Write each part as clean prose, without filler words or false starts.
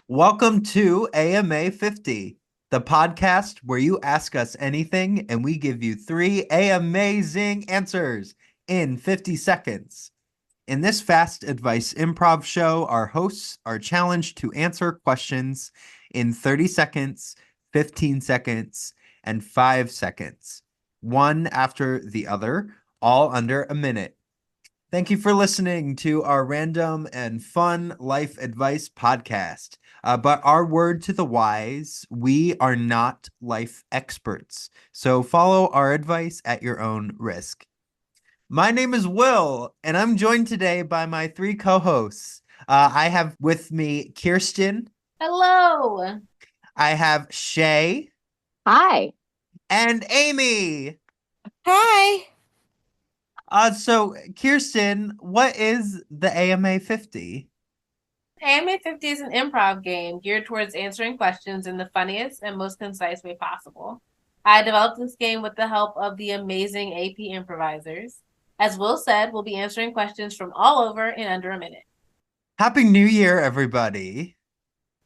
Welcome to AMA 50, the podcast where you ask us anything and we give you three AMA-zing answers in 50 seconds. In this fast advice improv show, our hosts are challenged to answer questions in 30 seconds, 15 seconds, and 5 seconds, one after the other, all under a minute. Thank you for listening to our random and fun life advice podcast. But our word to the wise, we are not life experts. So follow our advice at your own risk. My name is Will, and I'm joined today by my three co-hosts. I have with me Kirsten. Hello. I have Shay Hi. and Amy. Hi. So Kirsten, what is the AMA 50? AMA-50 is an improv game geared towards answering questions in the funniest and most concise way possible. I developed this game with the help of the amazing AP improvisers. As Will said, we'll be answering questions from all over in under a minute. Happy New Year, everybody.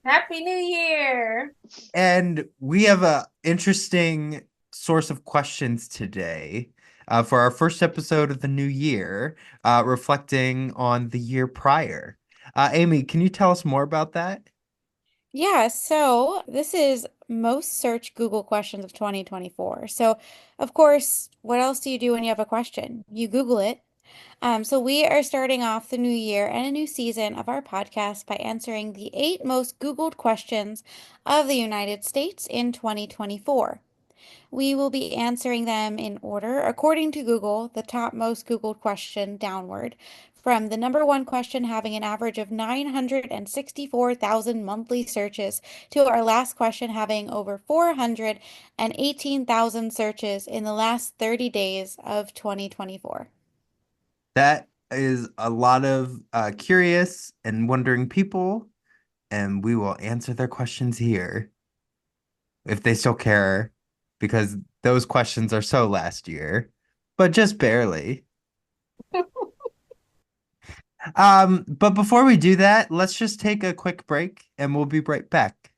Happy New Year! And we have a interesting source of questions today for our first episode of the new year, reflecting on the year prior. Amy, can you tell us more about that? Yeah, so this is most searched Google questions of 2024. So, of course, what else do you do when you have a question? You Google it. So we are starting off the new year and a new season of our podcast by answering the 8 most Googled questions of the United States in 2024. We will be answering them in order according to Google, the top most Googled question downward, from the number one question having an average of 964,000 monthly searches to our last question having over 418,000 searches in the last 30 days of 2024. That is a lot of curious and wondering people, and we will answer their questions here if they still care, because those questions are so last year, but just barely. But before we do that, let's just take a quick break and we'll be right back.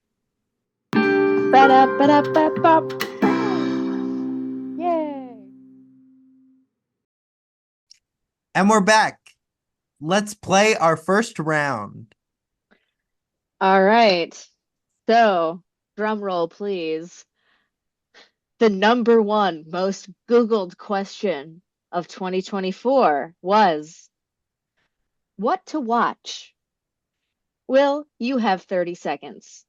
Ba-da-ba-da-ba-ba. Yay. And we're back. Let's play our first round. All right. So, drum roll, please. The number one most Googled question of 2024 was what to watch? Will, you have 30 seconds.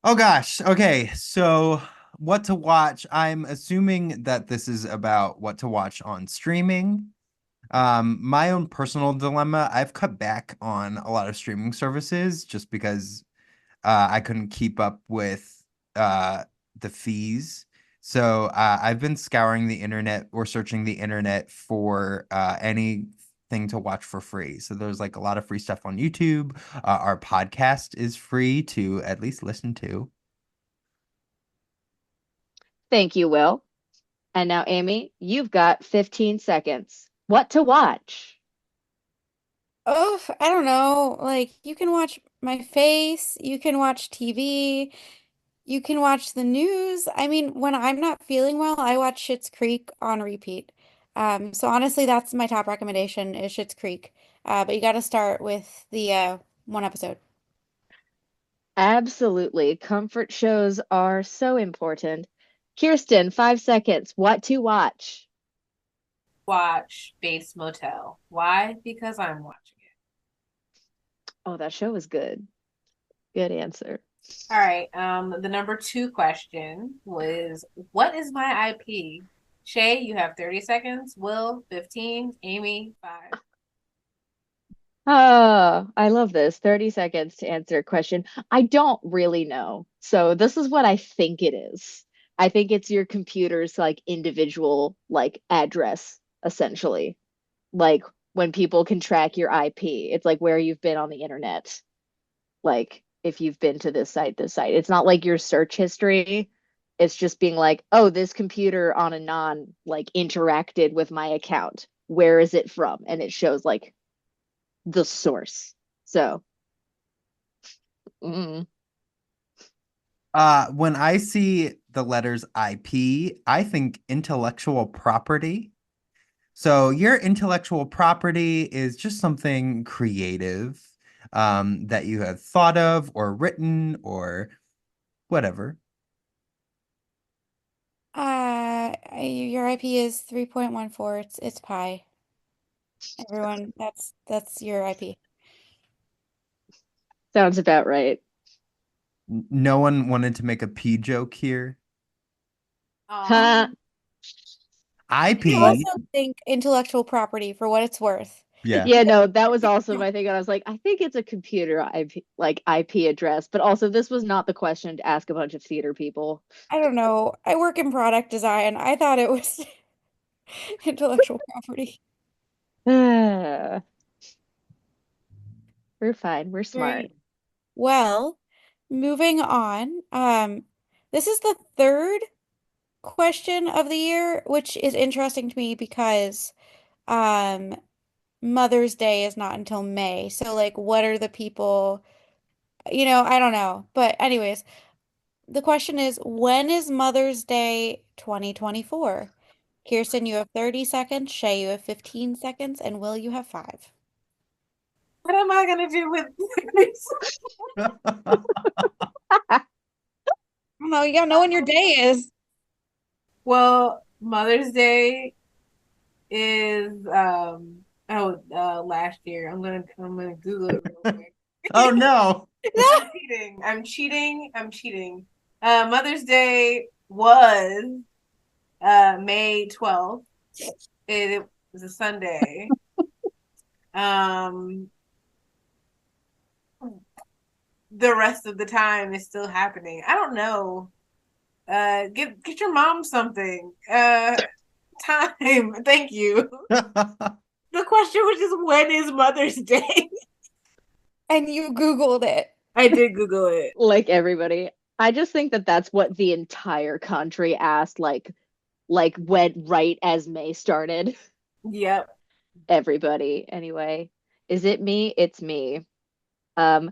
Oh gosh. Okay. So, what to watch? I'm assuming that this is about what to watch on streaming. My own personal dilemma, I've cut back on a lot of streaming services just because I couldn't keep up with the fees. So I've been scouring the internet or searching the internet for anything to watch for free. So there's like a lot of free stuff on YouTube. Our podcast is free to at least listen to. Thank you, Will. And now, Amy, you've got 15 seconds. What to watch? Oh, I don't know. Like, you can watch my face, you can watch TV, you can watch the news. I mean, when I'm not feeling well, I watch Schitt's Creek on repeat. So honestly, that's my top recommendation is Schitt's Creek. But you got to start with the one episode. Absolutely. Comfort shows are so important. Kirsten, 5 seconds. What to watch? Watch Base Motel. Why? Because I'm watching it. Oh, that show was good. Good answer. All right. The number two question was, what is my IP? Shay, you have 30 seconds. Will, 15. Amy, 5. Oh, I love this. 30 seconds to answer a question. I don't really know. So this is what I think it is. I think it's your computer's like individual like address, essentially. Like when people can track your IP, it's like where you've been on the internet. Like if you've been to this site, this site. It's not like your search history. It's just being like, oh, this computer on a non like interacted with my account. Where is it from? And it shows like the source. So Mm. When I see the letters IP, I think intellectual property. So your intellectual property is just something creative that you have thought of or written or whatever. Your IP is 3.14. It's pi. Everyone, that's your IP. Sounds about right. No one wanted to make a P joke here. Huh. I IP, also think intellectual property for what it's worth. yeah. Yeah, no, that was also my thing. And I was like, I think it's a computer IP, like IP address, but also this was not the question to ask a bunch of theater people. I don't know. I work in product design. I thought it was intellectual property. We're fine. We're smart. Great. Well, moving on. This is the third question of the year, which is interesting to me because um Mother's Day is not until May. So like what are the people, I don't know. But anyways, the question is, when is Mother's Day 2024? Kirsten, you have 30 seconds. Shay, you have 15 seconds. And Will, you have 5. What am I gonna do with this? No, you gotta know when your day is. Well, Mother's Day is last year. I'm gonna Google it real quick. Oh no. I'm cheating. Mother's Day was May 12th. It was a Sunday. Um the rest of the time is still happening. I don't know. Get your mom something. Time. Thank you. The question was just when is Mother's Day? And you Googled it. I did Google it. Like everybody. I just think that that's what the entire country asked, like when right as May started. Yep. Everybody. Anyway, is it me? It's me. Um,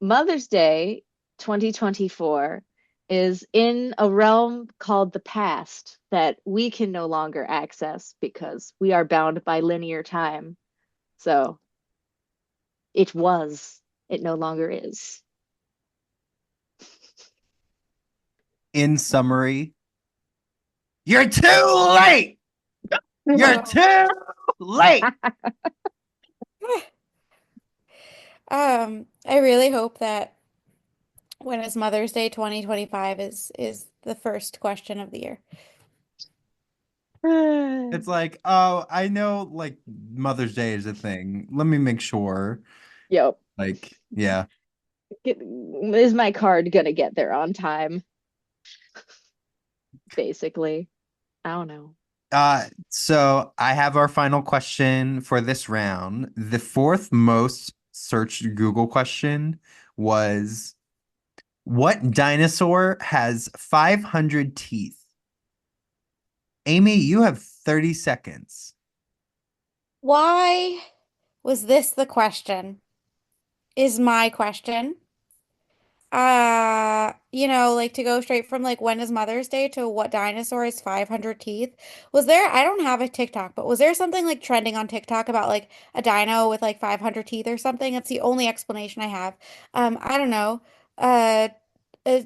Mother's Day 2024 is in a realm called the past that we can no longer access because we are bound by linear time. So it was, it no longer is. In summary, you're too late. You're too late. I really hope that when is Mother's Day 2025 is the first question of the year. It's like, oh, I know like Mother's Day is a thing. Let me make sure. Yep. Like, yeah. Is my card gonna get there on time? Basically. I don't know. So I have our final question for this round. The fourth most searched Google question was, what dinosaur has 500 teeth? Amy, you have 30 seconds. Why was this the question? Is my question. Like to go straight from like when is Mother's Day to what dinosaur has 500 teeth? I don't have a TikTok, but was there something like trending on TikTok about like a dino with like 500 teeth or something? That's the only explanation I have. I don't know. Uh, uh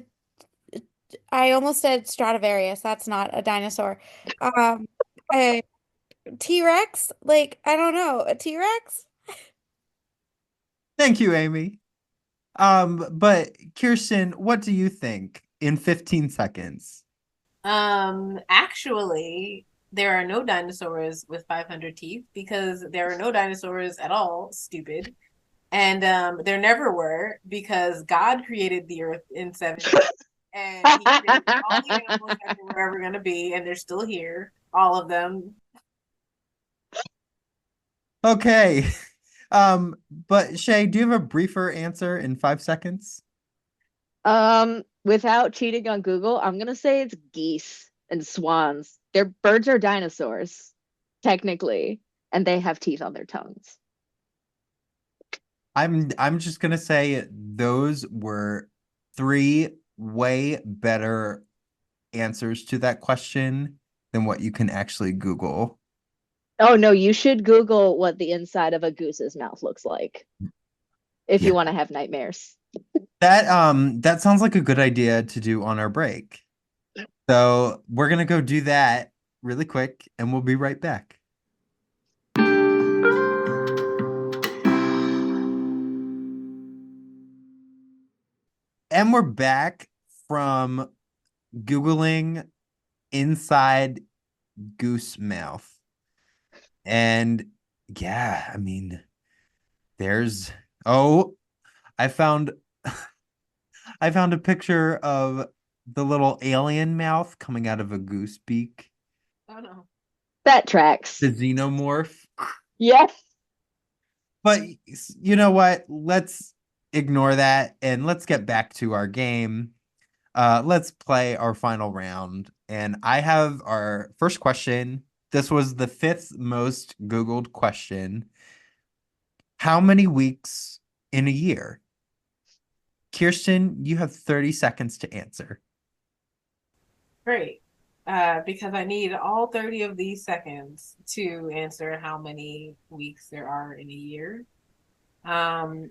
I almost said Stradivarius. That's not a dinosaur. Um, a T-Rex? Like, I don't know. A T-Rex? Thank you, Amy. But Kirsten, what do you think in 15 seconds? Actually, there are no dinosaurs with 500 teeth because there are no dinosaurs at all, stupid. And there never were because God created the earth in 7 days. And he created all the animals that there were ever going to be, and they're still here, all of them. Okay. But Shay, do you have a briefer answer in 5 seconds? Without cheating on Google, I'm gonna say it's geese and swans. Their birds are dinosaurs, technically, and they have teeth on their tongues. I'm just gonna say those were three way better answers to that question than what you can actually Google. Oh no, you should Google what the inside of a goose's mouth looks like if Yeah. you want to have nightmares. That sounds like a good idea to do on our break. So we're gonna go do that really quick and we'll be right back. And we're back from Googling inside goose mouth. And yeah, I mean, there's I found I found a picture of the little alien mouth coming out of a goose beak. Oh no. That tracks. The xenomorph. Yes. But you know what? Let's ignore that and let's get back to our game. Let's play our final round. And I have our first question. This was the fifth most Googled question. How many weeks in a year? Kirsten, you have 30 seconds to answer. Great. Because I need all 30 of these seconds to answer how many weeks there are in a year.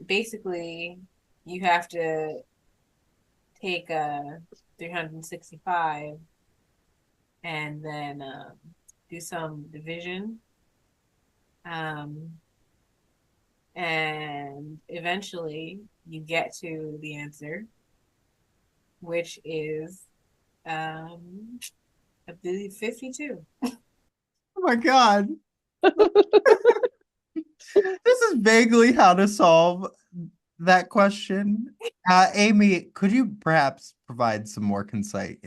Basically, you have to take 365 and then do some division. And eventually you get to the answer, which is I believe 52. Oh my God. This is vaguely how to solve that question. Amy, could you perhaps provide some more insight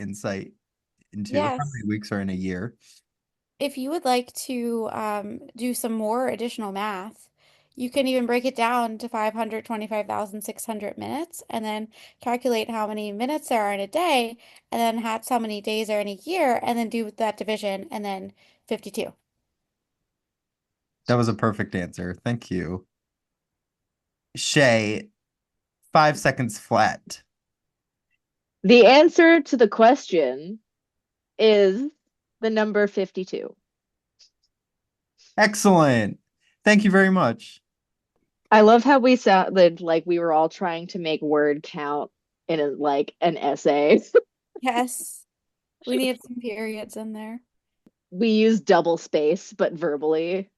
into how Yes. many weeks are in a year? If you would like to do some more additional math, you can even break it down to 525,600 minutes and then calculate how many minutes there are in a day, and then that's how many days are in a year, and then do that division, and then 52. That was a perfect answer. Thank you. Shay, 5 seconds flat. The answer to the question is the number 52. Excellent. Thank you very much. I love how we sounded like we were all trying to make word count in an essay. Yes, we need some periods in there. We use double space, but verbally.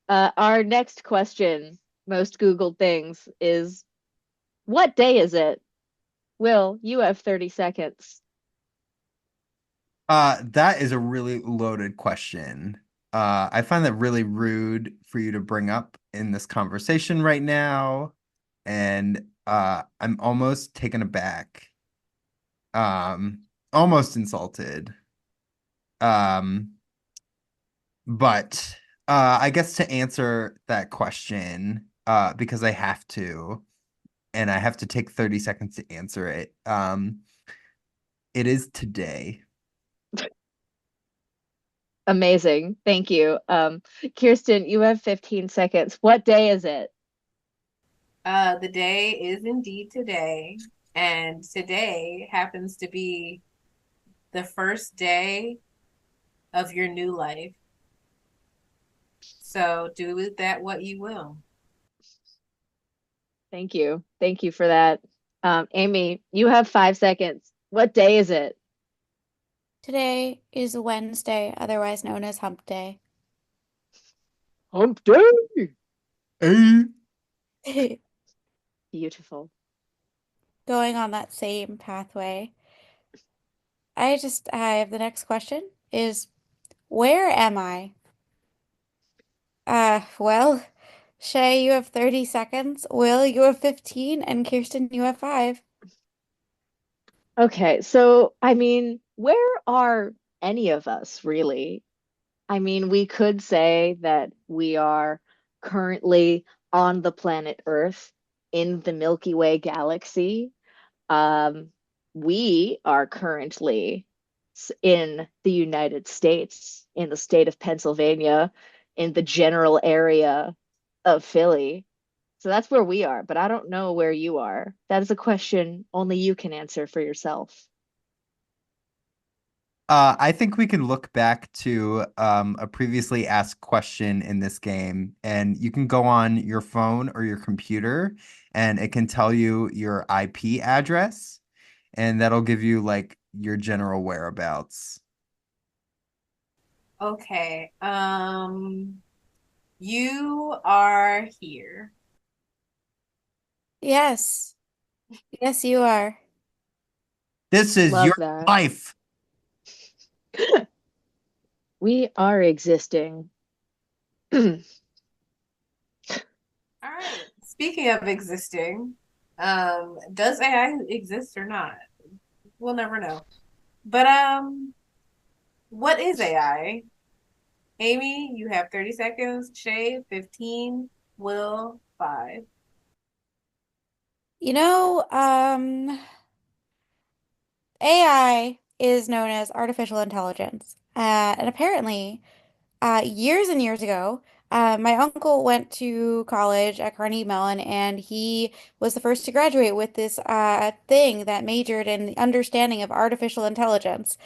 Our next question, most Googled things, is what day is it? Will, you have 30 seconds. That is a really loaded question. I find that really rude for you to bring up in this conversation right now, and I'm almost taken aback. Almost insulted. Um, but I guess to answer that question, because I have to, and I have to take 30 seconds to answer it. It is today. Amazing. Thank you. Kirsten, you have 15 seconds. What day is it? The day is indeed today, and today happens to be the first day of your new life. So do with that what you will. Thank you. Thank you for that. Amy, you have 5 seconds. What day is it? Today is Wednesday, otherwise known as Hump Day. Hump day. Hey. Beautiful. Going on that same pathway, I have the next question is, where am I? Well, Shay, you have 30 seconds. Will, you have 15, and Kirsten, you have 5. Okay, so I mean, where are any of us really? I mean, we could say that we are currently on the planet Earth in the Milky Way galaxy. Um, we are currently in the United States, in the state of Pennsylvania, in the general area of Philly. So that's where we are, but I don't know where you are. That is a question only you can answer for yourself. I think we can look back to a previously asked question in this game, and you can go on your phone or your computer, and it can tell you your IP address, and that'll give you like your general whereabouts. Okay. You are here. Yes. Yes, you are. This is your Love that. life. We are existing. All right. Speaking of existing, does AI exist or not? We'll never know. But what is AI? Amy, you have 30 seconds. Shay, 15. Will, 5. You know, AI is known as artificial intelligence. And apparently, years and years ago, my uncle went to college at Carnegie Mellon, and he was the first to graduate with this thing that majored in the understanding of artificial intelligence,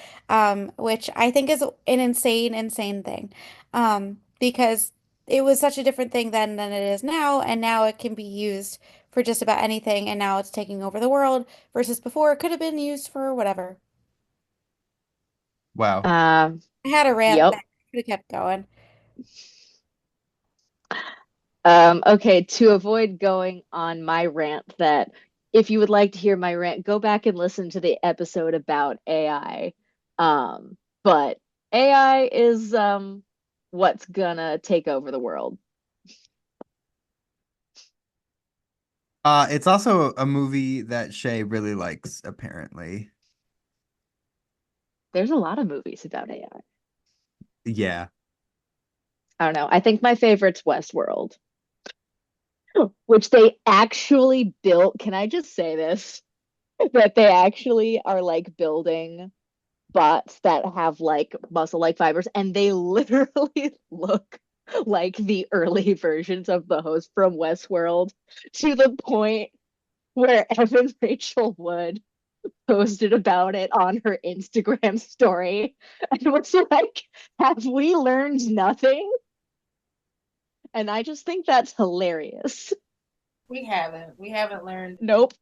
which I think is an insane, insane thing, because it was such a different thing then than it is now, and now it can be used for just about anything, and now it's taking over the world, versus before it could have been used for whatever. Wow. Um, I had a rant yep. that could have kept going. Okay, to avoid going on my rant that if you would like to hear my rant, go back and listen to the episode about AI. But AI is what's gonna take over the world. It's also a movie that Shay really likes, apparently. There's a lot of movies about AI. Yeah. I don't know. I think my favorite's Westworld, which they actually built. Can I just say this? That they actually are like building bots that have like muscle-like fibers, and they literally look like the early versions of the host from Westworld to the point where Evan Rachel Wood posted about it on her Instagram story and was like, "Have we learned nothing?" And I just think that's hilarious. We haven't. We haven't learned. Nope.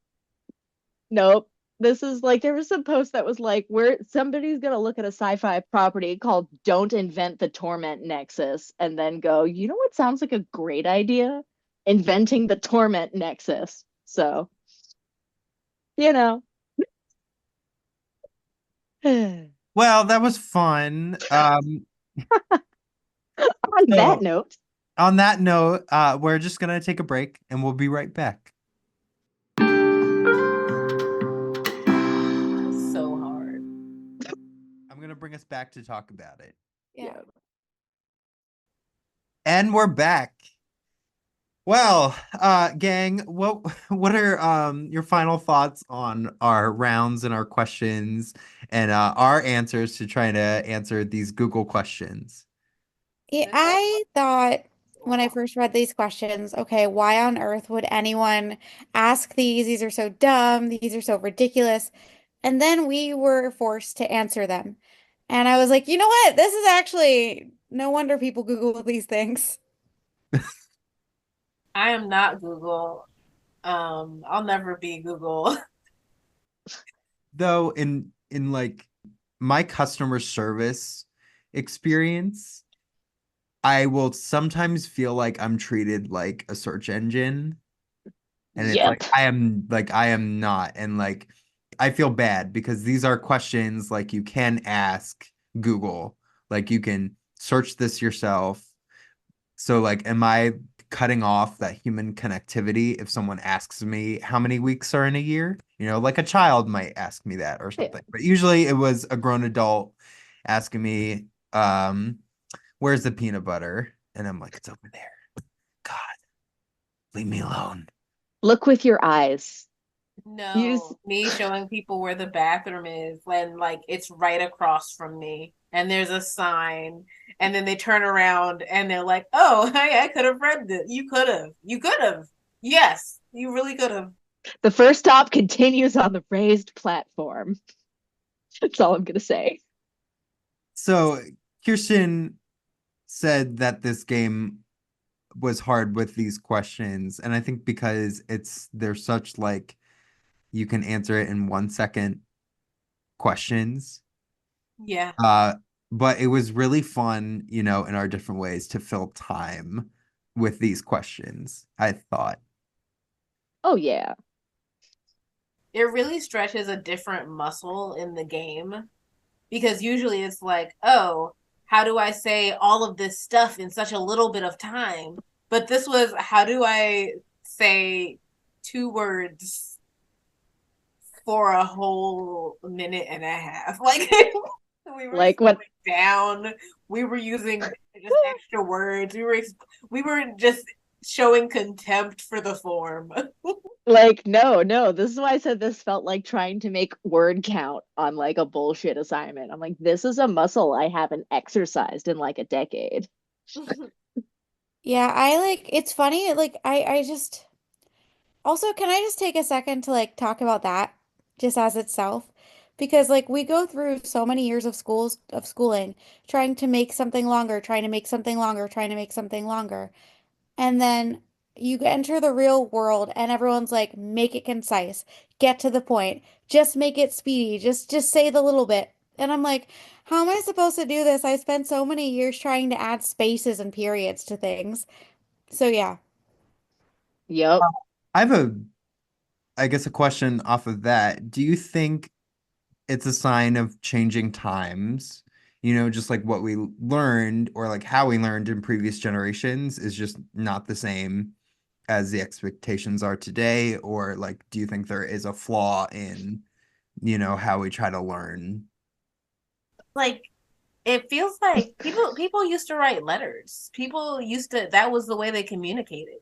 Nope. This is like there was some post that was like where somebody's gonna look at a sci-fi property called Don't Invent the Torment Nexus and then go, you know what sounds like a great idea? Inventing the Torment Nexus. So, you know. On Well, that was fun. that So note, on that note, we're just gonna take a break and we'll be right back. So hard. I'm gonna bring us back to talk about it. Yeah. And we're back. Well, gang, what are your final thoughts on our rounds and our questions and our answers to try to answer these Google questions? Yeah, I thought when I first read these questions, okay, why on earth would anyone ask these? These are so dumb. These are so ridiculous. And then we were forced to answer them. And I was like, you know what? This is actually no wonder people Google these things. I am not Google. I'll never be Google. Though in like my customer service experience, I will sometimes feel like I'm treated like a search engine. And it's yep. like I am not. And like I feel bad because these are questions like you can ask Google. Like you can search this yourself. So like am I cutting off that human connectivity if someone asks me how many weeks are in a year? You know, like a child might ask me that or Yeah. something. But usually it was a grown adult asking me, where's the peanut butter? And I'm like, it's over there. God, leave me alone. Look with your eyes. Use No, me showing people where the bathroom is when like it's right across from me and there's a sign and then they turn around and they're like, "Oh, I could have read this. You could have. You could have." Yes, you really could have. The first stop continues on the raised platform. That's all I'm gonna say. So Kirsten said that this game was hard with these questions, and I think because they're such like you can answer it in 1 second questions. Yeah. Uh, but it was really fun, in our different ways to fill time with these questions, I thought. Oh yeah. It really stretches a different muscle in the game because usually it's like, oh, how do I say all of this stuff in such a little bit of time? But this was, how do I say 2 words for a whole minute and a half? Like, we were Like what slowing down. We were using just extra words. We were just showing contempt for the form. like no, this is why I said this felt like trying to make word count on like a bullshit assignment. I'm like, this is a muscle I haven't exercised in like a decade. Yeah, it's funny, like I just also, can I just take a second to like talk about that just as itself? Because like we go through so many years of schooling trying to make something longer, trying to make something longer, trying to make something longer. And then you enter the real world and everyone's like, make it concise, get to the point, just make it speedy, just say the little bit. And I'm like, how am I supposed to do this? I spent so many years trying to add spaces and periods to things. So yeah. Yep. I have I guess, a question off of that. Do you think it's a sign of changing times? Just like what we learned or like how we learned in previous generations is just not the same as the expectations are today? Or like, do you think there is a flaw in, how we try to learn? Like, it feels like people used to write letters. People used to, that was the way they communicated.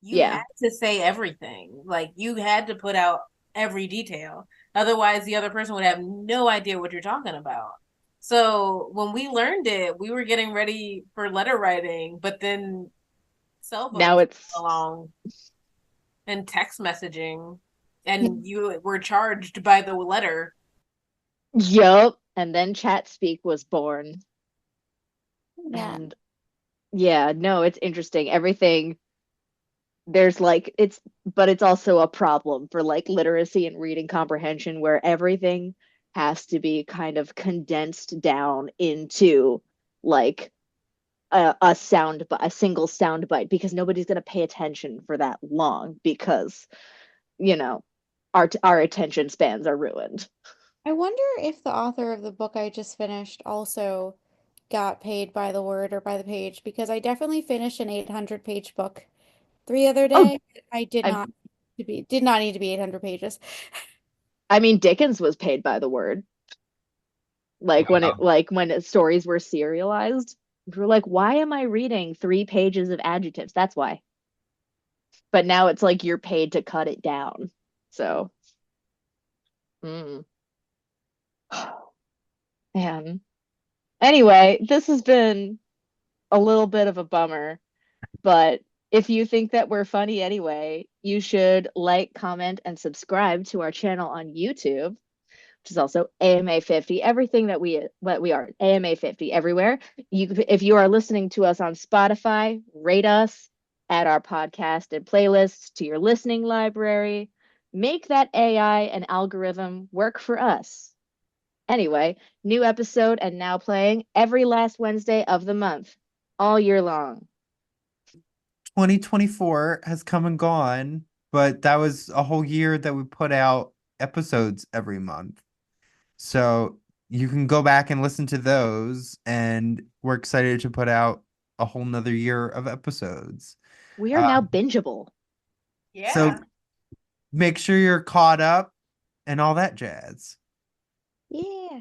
You Yeah. had to say everything. Like, you had to put out every detail. Otherwise, the other person would have no idea what you're talking about. So when we learned it, we were getting ready for letter writing, but then cell Now phones it's came along and text messaging, and you were charged by the letter. yep. And then chat speak was born. Yeah. And yeah, no, it's interesting. Everything there's like but it's also a problem for like literacy and reading comprehension where everything has to be kind of condensed down into like a single sound bite because nobody's going to pay attention for that long because you know our attention spans are ruined. I wonder if the author of the book I just finished also got paid by the word or by the page because I definitely finished an 800-page book the other Oh, day. I I did not need to be 800 pages. I mean Dickens was paid by the word. Like when stories were serialized, we were like, why am I reading 3 pages of adjectives? That's why. But now it's like you're paid to cut it down. So, mm. Man. Anyway, this has been a little bit of a bummer, but if you think that we're funny anyway, you should like, comment, and subscribe to our channel on YouTube, which is also AMA 50. Everything that we are AMA 50 everywhere. If you are listening to us on Spotify, rate us, add our podcast and playlists to your listening library. Make that AI and algorithm work for us. Anyway, new episode and now playing every last Wednesday of the month, all year long. 2024 has come and gone, but that was a whole year that we put out episodes every month. So you can go back and listen to those, and we're excited to put out a whole nother year of episodes. We are Uh, now bingeable. so Yeah. make sure you're caught up and all that jazz. Yeah.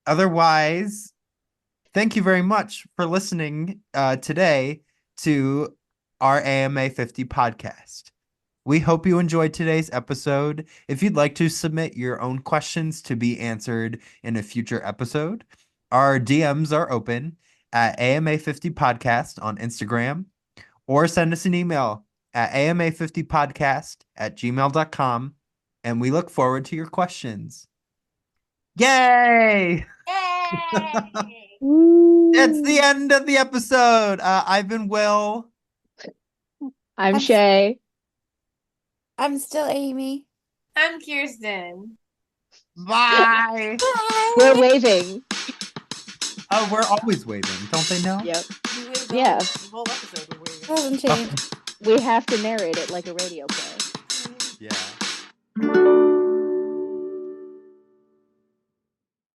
Otherwise, thank you very much for listening today to our AMA 50 podcast. We hope you enjoyed today's episode. If you'd like to submit your own questions to be answered in a future episode, our DMs are open at AMA50 podcast on Instagram, or send us an email at ama50podcast@gmail.com, and we look forward to your questions. Yay! Yay! It's the Woo. end of the episode. I've been Will. I'm I'm- Shay. I'm still Amy. I'm Kirsten. Bye. We're waving. Oh, we're always waving. Don't they know? Yep. We waved Yeah. the whole episode. We're waving. Doesn't change. We have to narrate it like a radio play. Yeah.